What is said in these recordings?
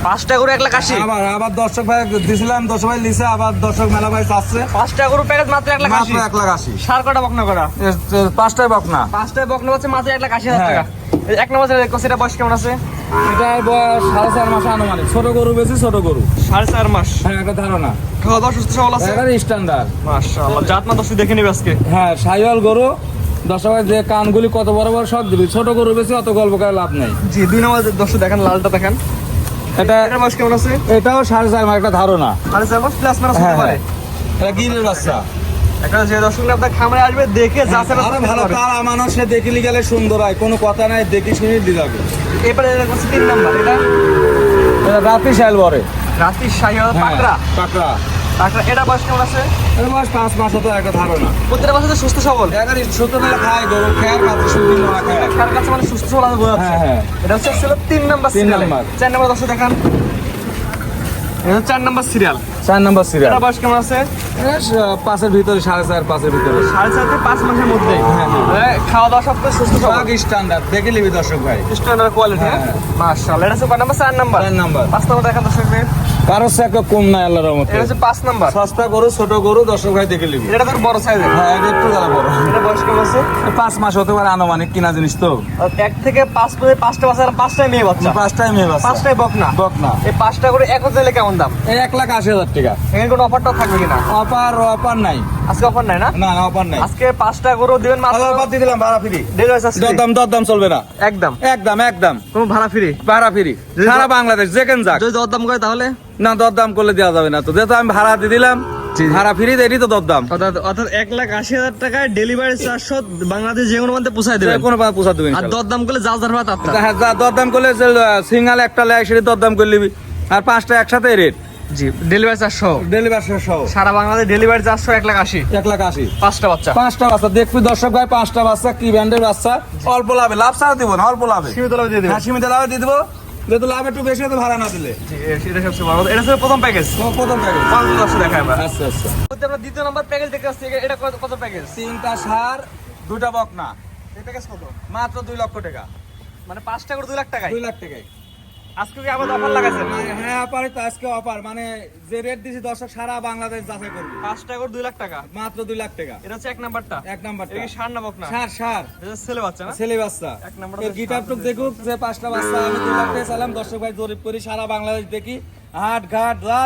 5টা গরু 1,80,000। আবার দর্শক ভাই দিছিলাম, দর্শক ভাই লিছে, আবার দর্শক মেলা ভাই চাচ্ছে। 5টা গরু প্যাকেজ মাত্র 1,80,000। মাত্র 1,80,000। সার কটা বকনা করা? 5টাই বকনা। 5টায় বকনা হচ্ছে মাত্র 1,80,000 টাকা। এক নম্বর সেটা বয়স কেমন আছে? এটার বয়স 4.5 মাস আনুমানিক। ছোট গরু বেশি, ছোট গরু 4.5 মাস। হ্যাঁ, একটা ধারণা। খাওয়া দাওয়া সুস্থ সবল আছে? একেবারে স্ট্যান্ডার্ড। মাশাআল্লাহ, জাত মান দর্শক দেখে নেবে আজকে। হ্যাঁ, সাইওয়াল গরু। দর্শক ভাই যে কানগুলি কত বড় বড় সব দিবি। ছোট গরু বেশি, অত গল্প করে লাভ নেই। জি, 2 নম্বর দর্শক দেখেন, লালটা দেখেন। এটার বয়স কেমন আছে? এটাও 4.5 মাস, একটা ধারণা। 4.5 মাস প্লাস মাইনাস হতে পারে। এটা গিরের বাচ্চা। একটা যে দর্শক আপনার খামারে আসবে দেখে যাচাই আরে ভালো, তার আমানত সে দেখিলি গেলে সুন্দর হয়, কোনো কথা নাই, দেখি শুনি দিলাবে। এবারে এটা হচ্ছে 3 নাম্বার। এটা রাত্রি শাইল বরে, রাতির শাহিওয়াল পাকড়া। পাকড়া। এটা বয়স কেমন আছে? এর বয়স 5 মাস, হতো একটা ধারণা। প্রত্যেকটা বছর সুস্থ সবল। একেবারে ছোট মেলা খায় গরু, খেয়ার মাত্র শুধু নোয়া খায়। কার কাছে মানে সুস্থ সবল আছে বোঝা যাচ্ছে। হ্যাঁ। এটা হচ্ছে 3 নাম্বার সিরিয়াল। 4 নাম্বার দর্শক দেখান। এটা 4 নাম্বার সিরিয়াল। 4 নম্বর সিরিয়াল। এটা বয়স কেমন আছে? 5-এর ভিতরে, 4.5, 5-এর ভিতরে। 4.5 থেকে 5 মাসের মধ্যে। খাওয়া দাওয়া সব সুস্থ সবল, স্ট্যান্ডার্ড। দেখে নিবি দর্শক ভাই, স্ট্যান্ডার্ড কোয়ালিটি। মাশাআল্লাহ। এটা হচ্ছে কয় নাম্বার? 4 নাম্বার। 4 নাম্বার। 5 নাম্বার দেখান দর্শক ভাই। কারো সে একটা কম নাই আল্লাহর রহমতে। এটা হচ্ছে 5 নাম্বার। সস্তা গরু, ছোট গরু, দর্শক ভাই দেখে নিবি। এটা তো বড় সাইজের। হ্যাঁ, এটা একটু জ্বালা বড়। এটা বয়স কেমন আছে? 5 মাস হতে পারে আনুমানিক, কিনা জিনিস তো। 1 থেকে 5 পর্যন্ত 5টা বাচ্চা, 5টাই মেয়ে বাচ্চা। 5টাই মেয়ে বাচ্চা, 5টাই বকনা। বকনা। এই 5টা করে এক হতে কেমন দাম? এই 1,80,000 টাকা। এখানে কোনো অফারটাও থাকবে কিনা? অপার নাই। আজকে অফার নাই না? না, অপার নাই। আজকে 5টা করে দিবেন মাত্র। অপার দিয়ে দিলাম, ভাড়া ফ্রি। Delivery charge free. দরদাম চলবে না। একদম একদম কোনো ভাড়া ফ্রি। ভাড়া ফ্রি, সারা বাংলাদেশ যেখানে যাক। যদি দরদাম করে তাহলে? না, দরদাম করলে দেওয়া যাবে না তো, যেহেতু আমি ভাড়া দিয়ে দিলাম, ভাড়া ফ্রি, এটি তো দরদাম। অর্থাৎ 1,80,000 টাকায় ডেলিভারি চার্জ বাংলাদেশ যে কোনো মধ্যে পৌঁছায় দেবেন। কোনো পোষা দেবেন। আর দরদাম করলে যা যার ভাত আপনার। হ্যাঁ, দরদাম করলে সিঙ্গাল একটা লেয় সেটি দরদাম করে নিবি, আর 5টা একসাথে রেট। জি, ডেলিভারি চার্জ সহ। ডেলিভারি সহ সারা বাংলাদেশ ডেলিভারি চার্জ সহ 1,80,000। 1,80,000। 5টা বাচ্চা। 5টা বাচ্চা দেখবি দর্শক ভাই, 5টা বাচ্চা কি ব্র্যান্ডের বাচ্চা। অল্প লাভে, লাভ ছাড়া দিব না, অল্প লাভে। সীমিত লাভে দিয়ে দেবেন। হ্যাঁ, সীমিত লাভে দিয়ে দেবো, যেহেতু লাভ একটু বেশি হতে ভাড়া না দিলে। জি, এটা সবচেয়ে বড় কথা। এটা হচ্ছে প্রথম প্যাকেজ। প্রথম প্যাকেজ। 5 দর্শক দেখায় আমরা। আচ্ছা। আমরা দ্বিতীয় নাম্বার প্যাকেজ দেখতে পাচ্ছি। এটা কত প্যাকেজ? 3টা সার, 2টা বকনা, এই প্যাকেজ কত? মাত্র 2 লক্ষ টাকা। মানে 5টা করে 2 লাখ টাকায়। 2 লাখ টাকায়। আজকে কি আবার অফার লাগাইছে? হ্যাঁ, অফারে তো আজকে অফার, মানে যে রেট দিছি দর্শক সারা বাংলাদেশ যাচাই করবে। 5টা করে 2 লাখ টাকা। মাত্র 2 লাখ টাকা। এটা হচ্ছে 1 নাম্বারটা। 1 নাম্বারটা। এটা কি সার না বকনা? সার। এটা ছেলে বাচ্চা না? ছেলে বাচ্চা। 1 নাম্বার। গিটার টুক দেখুক, যে 5টা বাচ্চা আমি 2 লাখ টাকা চালাম, দর্শক ভাই জরিপ করি, সারা বাংলাদেশ দেখি, হাট ঘাট যা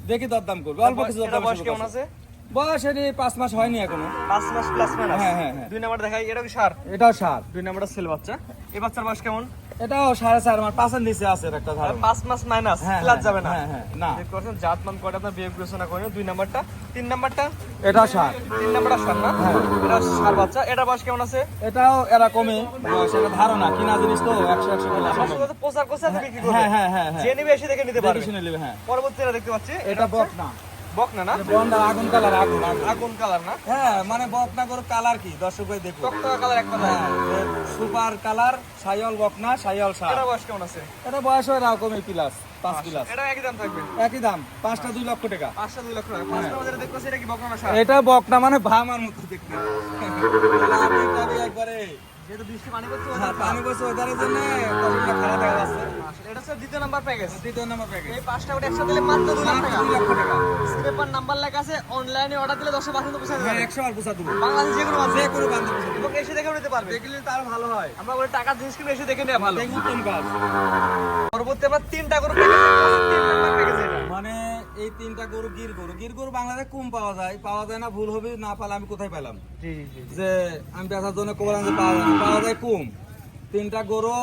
দেখি দরদাম করবে, অল্প কিছু এটা দরদাম। বয়স কেমন আছে? বয়স এটি 5 মাস হয়নি এখনো। 5 মাস প্লাস মাইনাস। হ্যাঁ। 2 নাম্বার দেখাই। এটা কি সার? এটাও সার। 2 নাম্বারটা ছেলে বাচ্চা। এই বাচ্চার বয়স কেমন? এটাও 4.5 মাস, 5-এর নিচে আছে একটা ধারণা। 5 মাস মাইনাস হ্যাঁ, প্লাস যাবে না। হ্যাঁ, না। দেখতে পাচ্ছেন জাত মান করে আপনার বিয়ে বিবেচনা করেন। 2 নাম্বারটা। 3 নাম্বারটা? এটাও সার। 3 নাম্বারটা সার না? এটা সার বাচ্চা। এটা বয়স কেমন আছে? এটাও এরকমই বয়স, একটা ধারণা, কিনা জিনিস তো 100 বলে আসে। আসলে তো প্রচার করছে বিক্রি করবে। হ্যাঁ। যে নেবে এসে দেখে নিতে পারবে। দেখে শুনে নেবে, হ্যাঁ। পরবর্তীটা দেখতে পাচ্ছি। এটা বকনা। বকনা না? বন্ডা আগুন কালার, আগুন। আগুন কালার না? হ্যাঁ, মানে বকনা গরু কালার কি দর্শক ভাই দেখুন। টকটকা কালার এক কথা। সুপার কালার, সাইওয়াল বকনা, সাইওয়াল সার। এটা বয়স কেমন আছে? এটা বয়স হয় এরকমই প্লাস, 5 প্লাস। এটা একই দাম থাকবে। একই দাম, 5টা 2 লক্ষ টাকা। 5টা 2 লাখ টাকা। 5 নাম্বার দেখতে পাচ্ছি। এটা কি বকনা না সার? এটা বকনা, মানে ভামার মতো দেখতে। একবারে যেহেতু বৃষ্টি পানি করছে পানি বসে ওদারের জন্য কতটা খারাপ দেখা যাচ্ছে। এটা হচ্ছে দ্বিতীয় নাম্বার প্যাকেজ। দ্বিতীয় নম্বর প্যাকেজ। এই 5টা করে একসাথে দিলে মাত্র 2 লাখ টাকা। 2 লক্ষ টাকা। স্ক্রেপার নাম্বার লেখা আছে। অনলাইনে অর্ডার দিলে 10 পার্সেন্ট পৌঁছে হ্যাঁ, দেবে। 100 আর পোষা দেবো। বাংলাদেশ যে কোনো যে কোনো বান্ধব পোষা দেবো। এবং এসে দেখেও নিতে পারবে। দেখলে তার ভালো হয়। আমরা বলে টাকার জিনিস কিনে এসে দেখে নেওয়া ভালো। দেখুন কোন কাজ। পরবর্তী আবার 3টা করে প্যাকেজ। 3 নাম্বার প্যাকেজ এটা। মানে এই 3টা গরু গির গরু বাংলাদেশে কম পাওয়া যায় না, ভুল হবে না, পালে আমি কোথায় পেলাম? জি। যে আমি বেচার জন্য কোবরান যে পাওয়া যায় কম। 3টা গরু,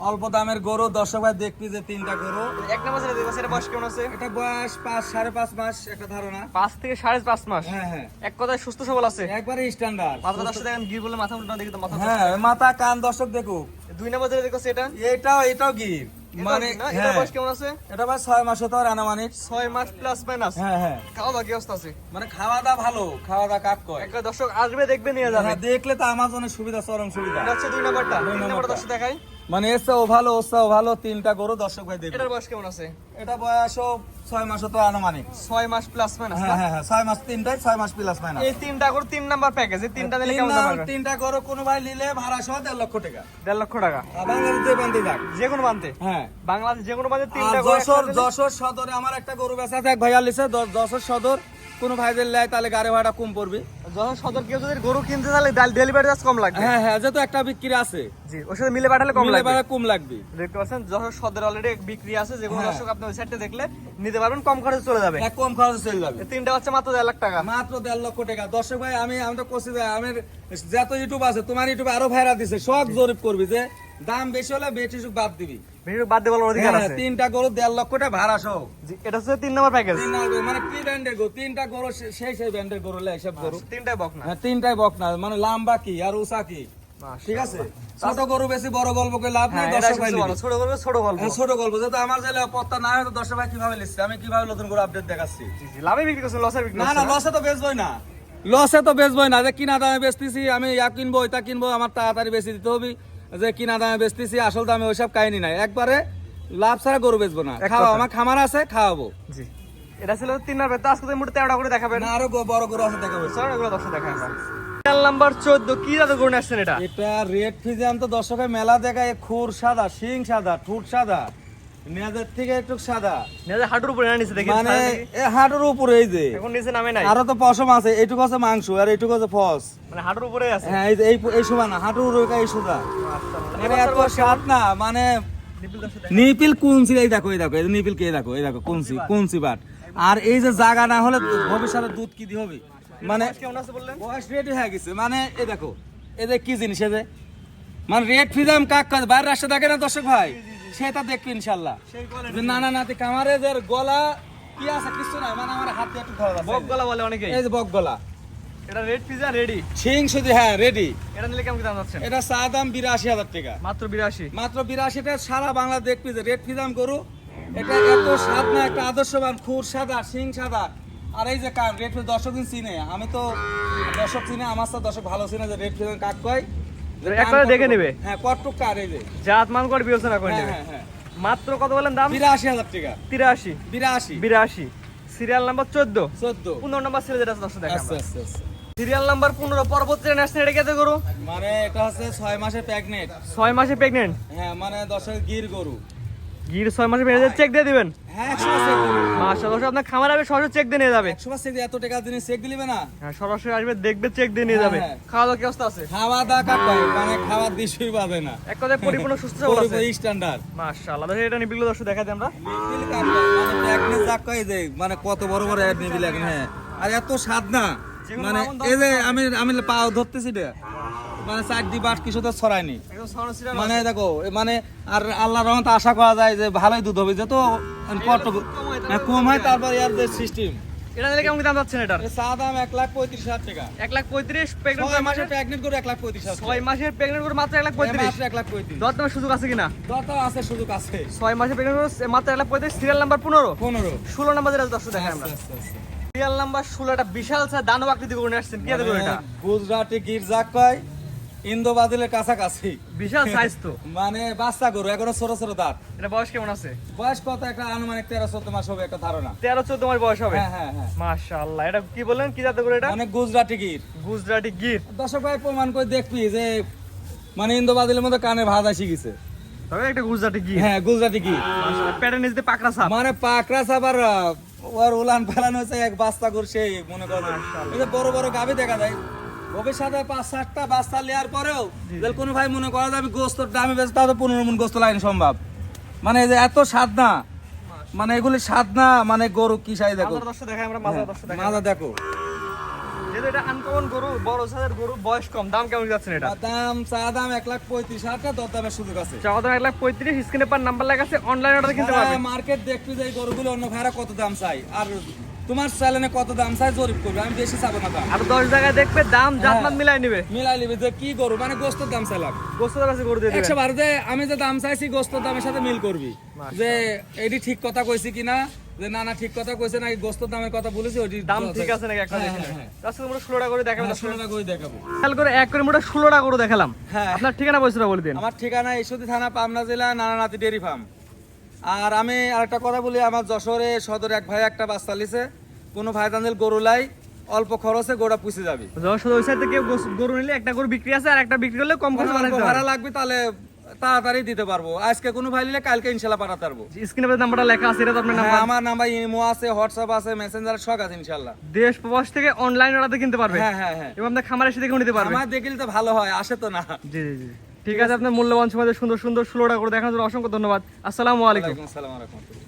অল্প দামের গরু, দর্শক ভাই দেখবি যে 3টা গরু। 1 নাম্বার যেটা দেখো সেটা বয়স কেমন আছে? এটা বয়স 5.5 মাস, একটা ধারণা। 5 থেকে 5.5 মাস। হ্যাঁ। এক কথায় সুস্থ সবল আছে। একবারে স্ট্যান্ডার্ড। মাথা দশটা দেখেন গির বলে মাথা উল্টো দেখি তো মাথা। হ্যাঁ, মাথা কান দর্শক দেখুক। 2 নাম্বার যেটা দেখো সেটা এটাও গির, মানে এটা বয়স কেমন আছে? এটা ভাই 6 মাস হতো আনুমানিক। 6 মাস প্লাস মাইনাস। হ্যাঁ। খাওয়া দাওয়া কি অবস্থা আছে? মানে খাওয়া দাওয়া ভালো, খাওয়া দাওয়া কাক কয়। একটা দর্শক আসবে দেখবে নিয়ে যাবে। হ্যাঁ, দেখলে তো আমার জন্য সুবিধা, চরম সুবিধা। এটা হচ্ছে 2 নাম্বারটা। 3 নাম্বারটা। নাম্বার দর্শক দেখাই। মানে এসেও ভালো ওসেও ভালো, তিনটা গরু দর্শক ভাই দেখবে। এটার বয়স কেমন আছে? এটা বয়সও 6 মাস তো আনুমানিক। 6 মাস প্লাস মাইনাস। হ্যাঁ হ্যাঁ হ্যাঁ 6 মাস, তিনটাই 6 মাস প্লাস মাইনাস। এই তিনটা গরু 3 নাম্বার প্যাকেজ, এই তিনটা দিলে কেমন দাম পাবেন? তিনটা গরু কোনো ভাই নিলে ভাড়া সহ 1.5 লক্ষ টাকা। 1.5 লক্ষ টাকা বাংলাদেশে বান্ধে যাক। যে কোনো বানতে? হ্যাঁ বাংলাদেশ যে কোনো বানতে আর তিনটা গরু যশোর সদরে আমার একটা গরু বেচা আছে, এক ভাইয়া লিছে যশোর সদর, কোনো ভাইদের লাই তাহলে গাড়ি ভাড়া কম পড়বে। যখন সদর কেউ যদি গরু কিনতে তাহলে ডেলিভারি চার্জ কম লাগবে। হ্যাঁ হ্যাঁ যেহেতু একটা বিক্রি আছে, জি ওর সাথে মিলে পাঠালে কম মিলে লাগবে। ভাড়া কম লাগবে। দেখতে পাচ্ছেন যশোর সদর অলরেডি বিক্রি আছে, যে কোনো হ্যাঁ। দর্শক আপনি ওই সাইডে দেখলে নিতে পারবেন, কম খরচে চলে যাবে। এক কম খরচে চলে যাবে। এই তিনটা হচ্ছে মাত্র 1.5 লাখ টাকা। মাত্র 1.5 লক্ষ টাকা। দর্শক ভাই আমি তো কষি ভাই, আমার যত ইউটিউব আছে তোমার ইউটিউবে আরো ভাইরা দিছে, সব জরিপ করবি যে দাম বেশি হলে বেশি বাদ দিবি। ভিডিও বাদ দিয়ে বলার অধিকার হ্যাঁ, আছে। তিনটা গরু 1.5 লক্ষ টাকা ভাড়া সহ। জি, এটা হচ্ছে 3 নাম্বার প্যাকেজ। মানে কি ব্র্যান্ডের গরু? তিনটা গরু সেই ব্র্যান্ডের গরু লাই সব গরু। তিনটাই বক না। হ্যাঁ তিনটাই বক না, মানে লাম্বা কি আর উঁচা কি, ঠিক আছে। ছোট গরু বেশি বড় গল্প করে লাভ নেই, হ্যাঁ, এটা দর্শক ভাই সবচেয়ে বড়। ছোট গল্প ছোট গল্প। হ্যাঁ, ছোট গল্প যেহেতু আমার জেলে পত্তা না হয় তো দর্শক ভাই কিভাবে লিখছে, আমি কিভাবে নতুন করে আপডেট দেখাচ্ছি। জি, জি, লাভে বিক্রি করছেন, লসে বিক্রি না করছেন না লসে তো বেচবই না, লসে তো বেচবই না। যে কিনা দামে বেচতেছি আমি ইয়া কিনবো ওইটা কিনবো, আমার তাড়াতাড়ি বেশি দিতে হবে। যে কিনা দামে বেচতেছি আসল দামে ওইসব কাহিনী নাই, একবারে লাভ ছাড়া গরু বেচবো না। এক খাওয়া কথা। আমার খামার আছে, খাওয়াবো। জি, এটা ছিল 3 নাম্বার। তো আজকে তো মোট 13টা করে দেখাবেন। না আরো বড় গরু আছে দেখাবো। চলুন এগুলো দর্শক দেখাই আমরা। সিরিয়াল নাম্বার 14 কি জাতের গরু নিয়ে আসছেন এটা? এটা রেড ফিজিয়ান তো দর্শকের মেলা দেখায়, খুর সাদা, শিং সাদা, ঠোঁট সাদা, নেজের থেকে একটু সাদা, নেজে হাঁটুর উপরে নিচে দেখি। মানে এ হাঁটুর উপরে এই যে এখন নিচে নামে নাই, আরো তো পশম আছে, এইটুকু আছে মাংস আর এইটুকু আছে ফস। মানে হাঁটুর উপরে আছে। হ্যাঁ এই যে এই সোজা না, হাঁটুর উপরে এই সোজা, মানে এত স্বাদ না, মানে নিপিল কুনসি। এই দেখো এই নিপিল কে দেখো, এই দেখো কুনসি বাট। আর এই যে জায়গা না হলে ভবিষ্যতে দুধ কি দিয়ে হবে, মানে কেমন আছে বললেন? বয়স রেডি হয়ে গেছে। মানে এই দেখো এই যে কি জিনিস, এই যে মানে রেড ফিজাম কাক কাজ বাইরের রাস্তা দেখে না দর্শক ভাই, সেটা দেখবি ইনশাল্লাহ। সেই কোয়ালিটি। যে নানা নাতি কামারে যে গলা কি আছে কিছু নাই, মানে আমার হাত দিয়ে একটু ধরা যাচ্ছে। বক গলা বলে অনেকে। এই যে বক গলা, এটা রেড পিজা রেডি। শিং শুধু, হ্যাঁ রেডি। এটা নিলে কেমন কি দাম যাচ্ছে? এটা চা দাম 82,000 টাকা। মাত্র 82। মাত্র 82 টাকা। সারা বাংলা দেখবি যে রেড ফিজাম গরু, এটা এত স্বাদ না, একটা আদর্শবান, খুর সাদা, শিং সাদা। আর এই যে কাক রেড ফিজাম দর্শক দিন চিনে, আমি তো দর্শক চিনে, আমার সাথে দর্শক ভালো চিনে যে রেড ফিজাম কাক কয়। একবারে দেখে নেবে। হ্যাঁ কটটুক কার এই যে। জাত মান করে বিবেচনা করে হ্যাঁ নেবে। হ্যাঁ হ্যাঁ মাত্র কত বলেন দাম? 82,000 টাকা। 83। 82 সিরিয়াল নাম্বার 14। 14। 15 নাম্বার সিরিয়াল যেটা আছে দর্শক দেখা আচ্ছা আচ্ছা আচ্ছা। সিরিয়াল নাম্বার 15 পরবর্তী ন্যাশনাল এটা কেতে গরু? মানে এটা হচ্ছে 6 মাসের প্রেগনেন্ট। 6 মাসে প্রেগন্যান্ট। হ্যাঁ মানে দর্শকের গির গরু। গির 6 মাসে প্রেগন্যান্ট, চেক দিয়ে দিবেন? হ্যাঁ 100% গরু। মাশাআল্লাহ, আপনার খামার আসবে সরাসরি চেক দিয়ে নিয়ে যাবে। 100% এত টাকা দিনে চেক দিলিবে না? হ্যাঁ, সরাসরি আসবে, দেখবে, চেক দিয়ে নিয়ে যাবে। হ্যাঁ। খাওয়া দাওয়া কি অবস্থা আছে? খাওয়া দাওয়া কাক কয়, মানে খাওয়ার দিশই পাবে না। এক কথায় পরিপূর্ণ সুস্থ সবল আছে। পুরোপুরি স্ট্যান্ডার্ড। মাশাআল্লাহ, দেখেন এটা নিবিল দর্শক দেখা দেন আমরা। লিটিল কাক কয়, মানে প্রেগনেন্ট যাক কয় যে মানে কত বড় বড় অ্যাড নিবি লাগে। হ্যাঁ আর এত স্বাদ না, যেগুলো মানে মামুন এই যে আমি পাও ধরতেছি রে, মানে 4 দি বাট কিছু তো ছড়ায়নি। একদম সাউন্ড সিরিয়াল মানে দেখো মানে আর আল্লাহর রহমতে আশা করা যায় যে ভালোই দুধ হবে, যত কম হয় তারপর এর যে সিস্টেম। এটা নিলে কেমন কি দাম যাচ্ছে এটার? চা দাম 1,35,000 টাকা। 1,35,000 প্রেগন্যান্ট 6 মাসে প্রেগনেন্ট করে 1,35,000। 6 মাসের প্রেগন্যান্ট করে মাত্র 1,35,000। মাত্র 1,35,000। দর দামের সুযোগ আছে কিনা? দরদাম আছে, সুযোগ আছে। 6 মাসে প্রেগন্যান্ট করে মাত্র 1,35,000। Serial number 15। 15। 16 নাম্বার যেটা দর্শক দেখাই আমরা। আচ্ছা, আচ্ছা, আচ্ছা। সিরিয়াল নাম্বার 16 এটা বিশাল সাইজ দানব আকৃতি করে নিয়ে আসছেন। কি আছে গরু এটা? গুজরাটি গির্জাক কয়, ইন্দো বাদিলের কাছাকাছি। বিশাল সাইজ তো। মানে বাচ্চা গরু, এখনো ছোট ছোট দাঁত। এটা বয়স কেমন আছে? বয়স কত একটা আনুমানিক 13-14 মাস হবে একটা ধারণা। 13-14 মাস বয়স হবে। হ্যাঁ হ্যাঁ হ্যাঁ। মাশাআল্লাহ, এটা কি বললেন, কি জাতের গরু এটা? মানে গুজরাটি গির। গুজরাটি গির। দর্শক ভাই প্রমাণ করে দেখবি যে মানে ইন্দো বাদিলের মধ্যে কানে ভাত আসি গেছে। তবে একটা গুজরাটি গির। হ্যাঁ গুজরাটি গির। মাশাআল্লাহ, প্যাটার্ন নিচে পাকড়া ছাপ। মানে পাকড়া সাবার ওর উলান পালানো হচ্ছে এক বাস্তা করে সেই মনে করে। এই যে বড় বড় গাভী দেখা যায়, ভবিষ্যতে 5-7টা বাচ্চা নেওয়ার পরেও যদি কোনো ভাই মনে করে যে আমি গোস্তর দামে বেচে, তাও তো 15 মণ গোস্ত লাইন সম্ভব। মানে এই যে এত স্বাদ না, মানে এগুলি স্বাদ না, মানে গরু কি সাই দেখো। আমরা দর্শক দেখাই আমরা, মাজা দর্শক দেখাই। মাজা দেখো। যেহেতু এটা আনকমন গরু, বড় সাইজের গরু, বয়স কম, দাম কেমন যাচ্ছে এটা? দাম চা দাম 1,35,000 টাকা, দরদামের সুযোগ আছে। চাওয়া দাম 1,35,000। স্ক্রিনে পার নাম্বার লেখা আছে, অনলাইন অর্ডার কিনতে পারবেন। মার্কেট দেখবি যে এই গরুগুলো অন্য ভাইরা কত দাম চাই, আর তোমার চ্যানেলে কত দাম চাই জরিপ করবে, আমি বেশি চাবো না দাম। আর 10 জায়গায় দেখবে দাম জাতমান মিলাই নেবে। মিলাই নিবে যে কি গরু, মানে গোস্তর দাম চাইলাম। গোস্তর কাছে গরু দিয়ে দিবেন। 100 বার যে আমি যে দাম চাইছি গোস্তর দামের সাথে মিল করবি, যে এটি ঠিক কথা কইছি কিনা, যে না না ঠিক কথা কইছে নাকি গোস্তের দামের কথা বলেছি ওই দাম ঠিক আছে নাকি একটা দেখে নেন। আজকে আমরা 16টা করে দেখাবো। 16টা করে দেখাবো। খেয়াল করে এক করে মোটা 16টা করে দেখালাম। হ্যাঁ। আপনার ঠিকানা পয়সাটা বলে দিন। আমার ঠিকানা ঈশ্বরদী থানা, পাবনা জেলা, নানানাথি ডেয়ারি ফার্ম। আর আমি আরেকটা কথা বলি, আমার যশোরে সদর এক ভাই একটা বাচ্চা লিছে, কোনো ভাই জানলে গরু লাই অল্প খরচে গোড়া পুষে যাবে। যশোর ওই সাইড থেকে গরু নিলে একটা গরু বিক্রি আছে, আর একটা বিক্রি করলে কম খরচে বানাইতে ভাড়া লাগবে, তাহলে তাড়াতাড়ি দিতে পারবো। আজকে কোনো ভাই নিলে কালকে ইনশাল্লাহ পাঠাতে পারবো। স্ক্রিনে নাম্বারটা লেখা আছে, এটা তো আপনার নাম্বার। আমার নাম্বার ইমো আছে, হোয়াটসঅ্যাপ আছে, মেসেঞ্জার সব আছে ইনশাল্লাহ। দেশ প্রবাস থেকে অনলাইন অর্ডার কিনতে পারবে। হ্যাঁ হ্যাঁ হ্যাঁ। এবং আপনার খামারে এসে দেখে নিতে পারবে। আমার দেখলে তো ভালো হয়, আসে তো না। জি জি জি, ঠিক আছে। আপনার মূল্যবান সময় সুন্দর সুন্দর 16টা করে দেখানোর জন্য অসংখ্য ধন্যবাদ। আসসালামু আলাইকুম। ওয়ালাইকুম আসসালাম ওয়া রাহমাতুল্লাহ।